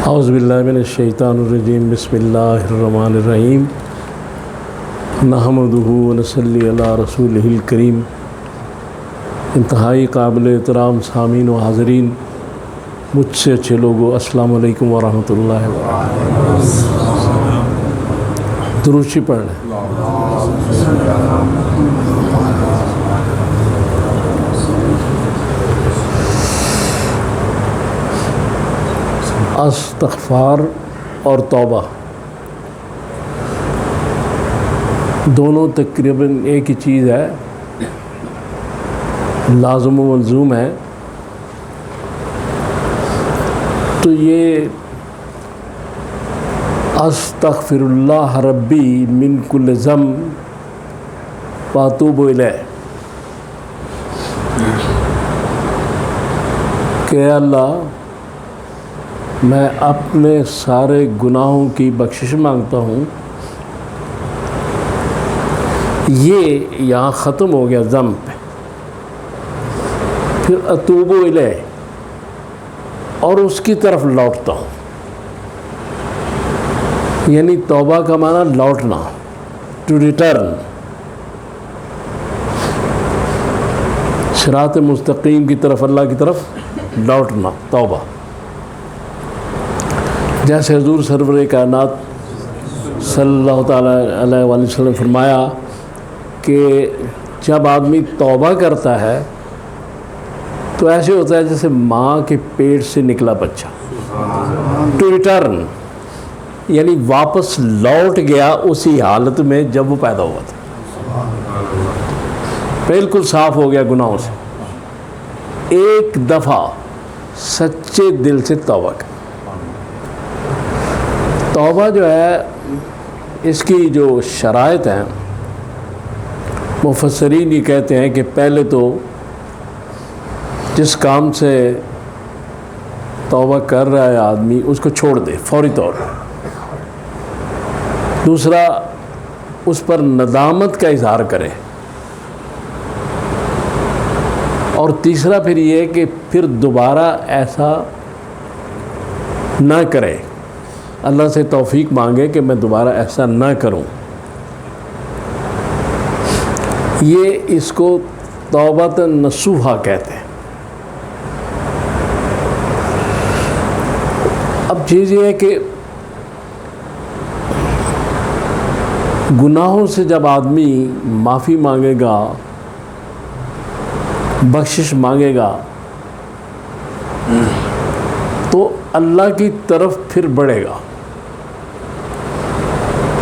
اعوذ باللہ من الشیطان الرجیم بسم اللہ الرحمن الرحیم نحمدہ ونصلی علی رسولہ الکریم۔ انتہائی قابل احترام سامعین و حاضرین، مجھ سے اچھے لوگوں، السلام علیکم ورحمۃ اللہ وبرکاتہ۔ درود پڑھ لیں۔ استغفار اور توبہ دونوں تقریباً ایک ہی چیز ہے، لازم و ملزوم ہے۔ تو یہ استغفر اللہ ربی من کل ذنب واتوب الیہ، کہ اللہ میں اپنے سارے گناہوں کی بخشش مانگتا ہوں۔ یہ یہاں ختم ہو گیا ذنب پہ، پھر اتوب الیہ، اور اس کی طرف لوٹتا ہوں۔ یعنی توبہ کا معنی لوٹنا، ٹو ریٹرن، صراط مستقیم کی طرف، اللہ کی طرف لوٹنا، توبہ۔ جیسے حضور سرور کائنات صلی اللہ تعالیٰ علیہ وآلہ وسلم فرمایا کہ جب آدمی توبہ کرتا ہے تو ایسے ہوتا ہے جیسے ماں کے پیٹ سے نکلا بچہ، ٹو ریٹرن، یعنی واپس لوٹ گیا اسی حالت میں جب وہ پیدا ہوا تھا، بالکل صاف ہو گیا گناہوں سے۔ ایک دفعہ سچے دل سے توبہ کر۔ توبہ جو ہے، اس کی جو شرائط ہیں، مفسرین یہ کہتے ہیں کہ پہلے تو جس کام سے توبہ کر رہا ہے آدمی اس کو چھوڑ دے فوری طور پر۔ دوسرا، اس پر ندامت کا اظہار کرے۔ اور تیسرا پھر یہ کہ پھر دوبارہ ایسا نہ کرے، اللہ سے توفیق مانگے کہ میں دوبارہ ایسا نہ کروں۔ یہ اس کو توبۃ نصوحہ کہتے ہیں۔ اب چیز یہ ہے کہ گناہوں سے جب آدمی معافی مانگے گا، بخشش مانگے گا، تو اللہ کی طرف پھر بڑھے گا،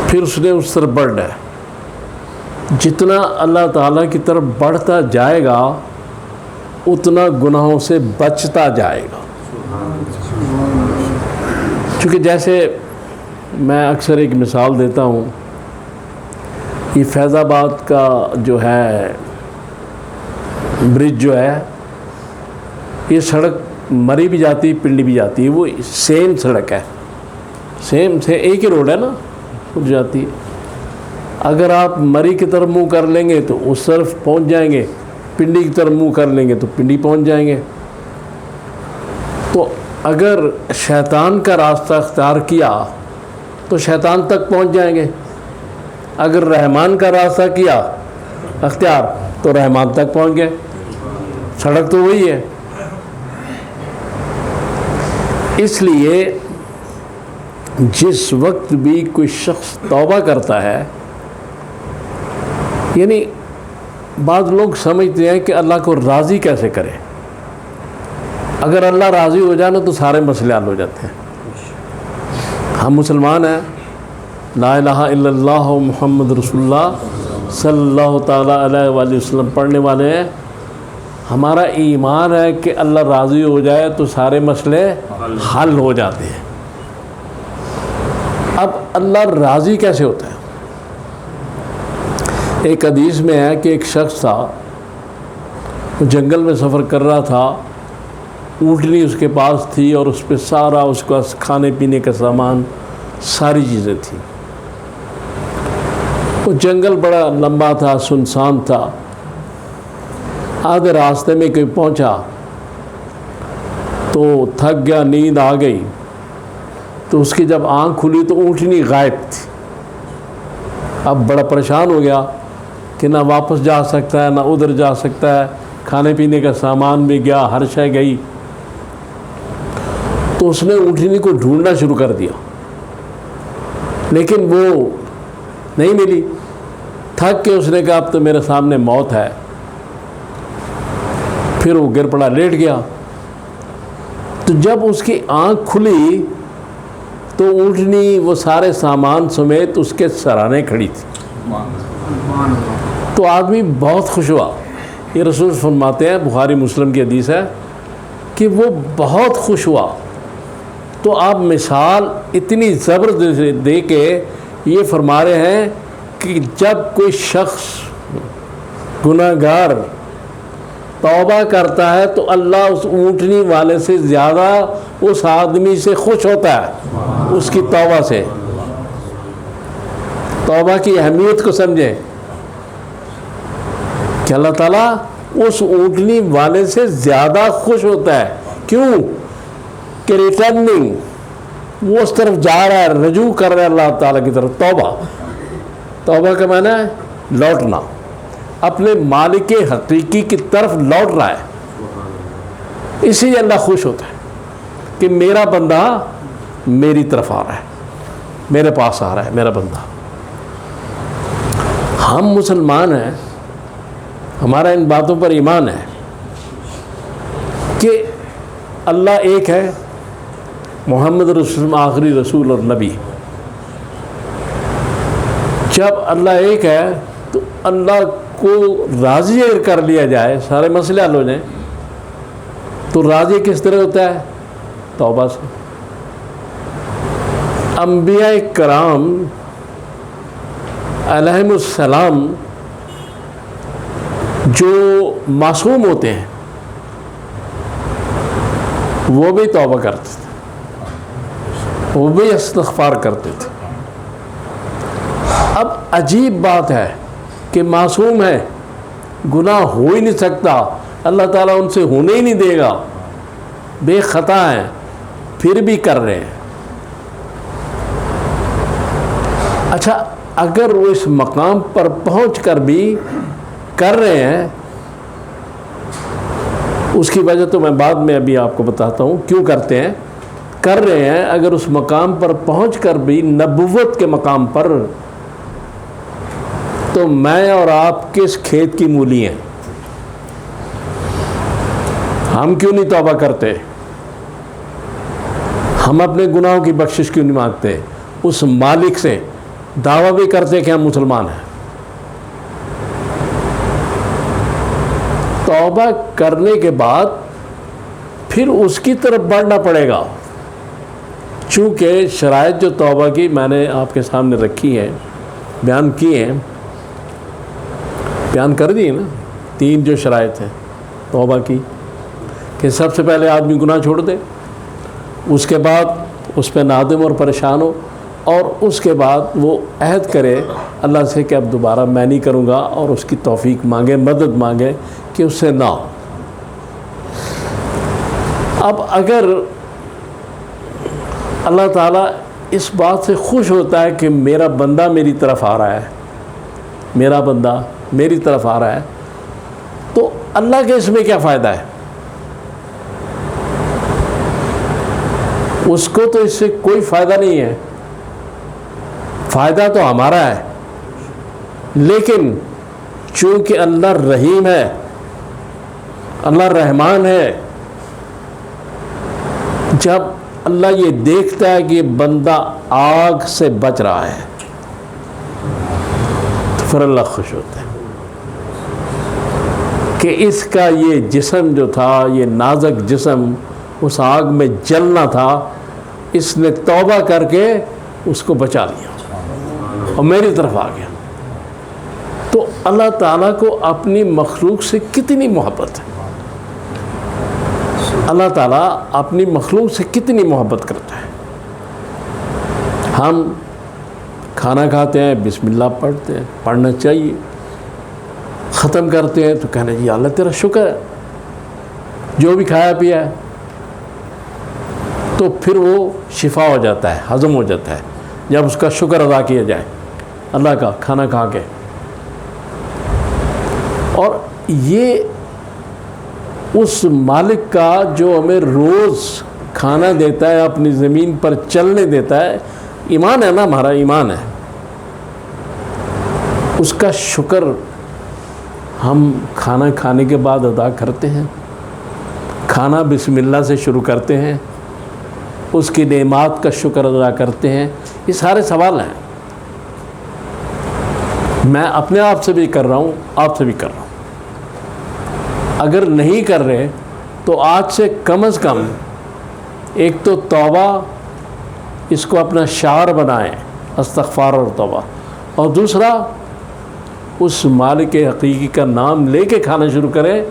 پھر اس نے اس طرف بڑھنا ہے۔ جتنا اللہ تعالیٰ کی طرف بڑھتا جائے گا اتنا گناہوں سے بچتا جائے گا۔ چونکہ جیسے میں اکثر ایک مثال دیتا ہوں، یہ فیض آباد کا جو ہے برج جو ہے، یہ سڑک مری بھی جاتی ہے، پنڈی بھی جاتی ہے، وہ سیم سڑک ہے، سیم سے ایک ہی روڈ ہے نا، اٹھ جاتی ہے۔ اگر آپ مری کی طرف منہ کر لیں گے تو اس طرف پہنچ جائیں گے، پنڈی کی طرف منہ کر لیں گے تو پنڈی پہنچ جائیں گے۔ تو اگر شیطان کا راستہ اختیار کیا تو شیطان تک پہنچ جائیں گے، اگر رحمان کا راستہ کیا اختیار تو رحمان تک پہنچ گئے، سڑک تو وہی ہے۔ اس لیے جس وقت بھی کوئی شخص توبہ کرتا ہے، یعنی بعض لوگ سمجھتے ہیں کہ اللہ کو راضی کیسے کرے۔ اگر اللہ راضی ہو جائے نا تو سارے مسئلے حل ہو جاتے ہیں۔ ہم مسلمان ہیں، لا الہ الا اللہ محمد رسول اللہ صلی اللہ تعالیٰ علیہ وآلہ وسلم پڑھنے والے ہیں۔ ہمارا ایمان ہے کہ اللہ راضی ہو جائے تو سارے مسئلے حل ہو جاتے ہیں۔ اب اللہ راضی کیسے ہوتا ہے؟ ایک حدیث میں ہے کہ ایک شخص تھا، وہ جنگل میں سفر کر رہا تھا، اونٹنی اس کے پاس تھی اور اس پہ سارا اس کا کھانے پینے کا سامان، ساری چیزیں تھیں۔ وہ جنگل بڑا لمبا تھا، سنسان تھا۔ آدھے راستے میں کوئی پہنچا تو تھک گیا، نیند آ گئی، تو اس کی جب آنکھ کھلی تو اونٹنی غائب تھی. اب بڑا پریشان ہو گیا کہ نہ واپس جا سکتا ہے نہ ادھر جا سکتا ہے, کھانے پینے کا سامان بھی گیا, ہر شے گئی. تو اس نے اونٹنی کو ڈھونڈنا شروع کر دیا, لیکن وہ نہیں ملی. تھک کے اس نے کہا اب تو میرے سامنے موت ہے. پھر وہ گر پڑا, لیٹ گیا. تو جب اس کی آنکھ کھلی تو اونٹنی وہ سارے سامان سمیت اس کے سرانے کھڑی تھی. تو آدمی بہت خوش ہوا. یہ رسول فرماتے ہیں, بخاری مسلم کی حدیث ہے, کہ وہ بہت خوش ہوا. تو آپ مثال اتنی زبردست دے کے یہ فرما رہے ہیں کہ جب کوئی شخص گناہ گار توبہ کرتا ہے تو اللہ اس اونٹنی والے سے زیادہ اس آدمی سے خوش ہوتا ہے, اس کی توبہ سے. توبہ کی اہمیت کو سمجھیں کہ اللہ تعالیٰ اس اونٹنی والے سے زیادہ خوش ہوتا ہے. کیوں کہ ریٹرننگ, وہ اس طرف جا رہا ہے, رجوع کر رہا ہے اللہ تعالیٰ کی طرف. توبہ کا معنی ہے لوٹنا, اپنے مالک حقیقی کی طرف لوٹ رہا ہے. اسی لیے اللہ خوش ہوتا ہے کہ میرا بندہ میری طرف آ رہا ہے, میرے پاس آ رہا ہے میرا بندہ. ہم مسلمان ہیں, ہمارا ان باتوں پر ایمان ہے کہ اللہ ایک ہے, محمد رسول اللہ آخری رسول اور نبی. جب اللہ ایک ہے تو اللہ کو راضی کر لیا جائے, سارے مسئلے حل ہو جائیں. تو راضی کس طرح ہوتا ہے؟ توبہ سے. انبیاء کرام علیہم السلام جو معصوم ہوتے ہیں وہ بھی توبہ کرتے تھے, وہ بھی استغفار کرتے تھے. اب عجیب بات ہے کہ معصوم ہے, گناہ ہو ہی نہیں سکتا, اللہ تعالیٰ ان سے ہونے ہی نہیں دے گا, بے خطا ہیں, پھر بھی کر رہے ہیں. اچھا, اگر وہ اس مقام پر پہنچ کر بھی کر رہے ہیں, اس کی وجہ تو میں بعد میں ابھی آپ کو بتاتا ہوں کیوں کرتے ہیں. کر رہے ہیں, اگر اس مقام پر پہنچ کر بھی نبوت کے مقام پر, تو میں اور آپ کس کھیت کی مولی ہیں؟ ہم کیوں نہیں توبہ کرتے؟ ہم اپنے گناہوں کی بخشش کیوں نہیں مانگتے؟ اس مالک سے دعویٰ بھی کرتے کہ ہم مسلمان ہیں. توبہ کرنے کے بعد پھر اس کی طرف بڑھنا پڑے گا. چونکہ شرائط جو توبہ کی میں نے آپ کے سامنے رکھی ہیں, بیان کی ہیں, بیان کر دی نا. 3 جو شرائط ہیں توبہ کی, کہ سب سے پہلے آدمی گناہ چھوڑ دے, اس کے بعد اس پہ نادم اور پریشان ہو, اور اس کے بعد وہ عہد کرے اللہ سے کہ اب دوبارہ میں نہیں کروں گا, اور اس کی توفیق مانگے, مدد مانگے کہ اس سے نہ ہو. اب اگر اللہ تعالیٰ اس بات سے خوش ہوتا ہے کہ میرا بندہ میری طرف آ رہا ہے, میرا بندہ میری طرف آ رہا ہے, تو اللہ کے اس میں کیا فائدہ ہے؟ اس کو تو اس سے کوئی فائدہ نہیں ہے. فائدہ تو ہمارا ہے, لیکن چونکہ اللہ رحیم ہے, اللہ رحمان ہے, جب اللہ یہ دیکھتا ہے کہ یہ بندہ آگ سے بچ رہا ہے تو پھر اللہ خوش ہوتا ہے کہ اس کا یہ جسم جو تھا, یہ نازک جسم اس آگ میں جلنا تھا, اس نے توبہ کر کے اس کو بچا لیا اور میری طرف آ گیا. تو اللہ تعالیٰ کو اپنی مخلوق سے کتنی محبت ہے, اللہ تعالیٰ اپنی مخلوق سے کتنی محبت کرتا ہے. ہم کھانا کھاتے ہیں, بسم اللہ پڑھتے ہیں, پڑھنا چاہیے, ختم کرتے ہیں تو کہنا جی اللہ تیرا شکر ہے جو بھی کھایا پیا ہے. تو پھر وہ شفا ہو جاتا ہے، ہضم ہو جاتا ہے جب اس کا شکر ادا کیا جائے اللہ کا کھانا کھا کے۔ اور یہ اس مالک کا جو ہمیں روز کھانا دیتا ہے، اپنی زمین پر چلنے دیتا ہے، ایمان ہے نا، ہمارا ایمان ہے، اس کا شکر ہم کھانا کھانے کے بعد ادا کرتے ہیں، کھانا بسم اللہ سے شروع کرتے ہیں، اس کی نعمات کا شکر ادا کرتے ہیں۔ یہ سارے سوال ہیں، میں اپنے آپ سے بھی کر رہا ہوں، آپ سے بھی کر رہا ہوں۔ اگر نہیں کر رہے تو آج سے کم از کم ایک تو توبہ، اس کو اپنا شعار بنائیں، استغفار اور توبہ، اور دوسرا اس مالک حقیقی کا نام لے کے کھانا شروع کریں،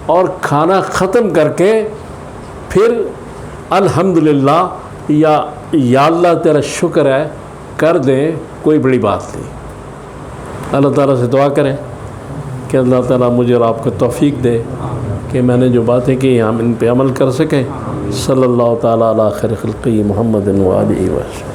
اور کھانا ختم کر کے پھر الحمدللہ یا اللہ تیرا شکر ہے کر دیں، کوئی بڑی بات نہیں۔ اللہ تعالیٰ سے دعا کریں کہ اللہ تعالیٰ مجھے اور آپ کو توفیق دے کہ میں نے جو باتیں کی ہم ان پہ عمل کر سکیں۔ صلی اللہ تعالیٰ علی خیر خلقہ محمد و آلہ وسلم۔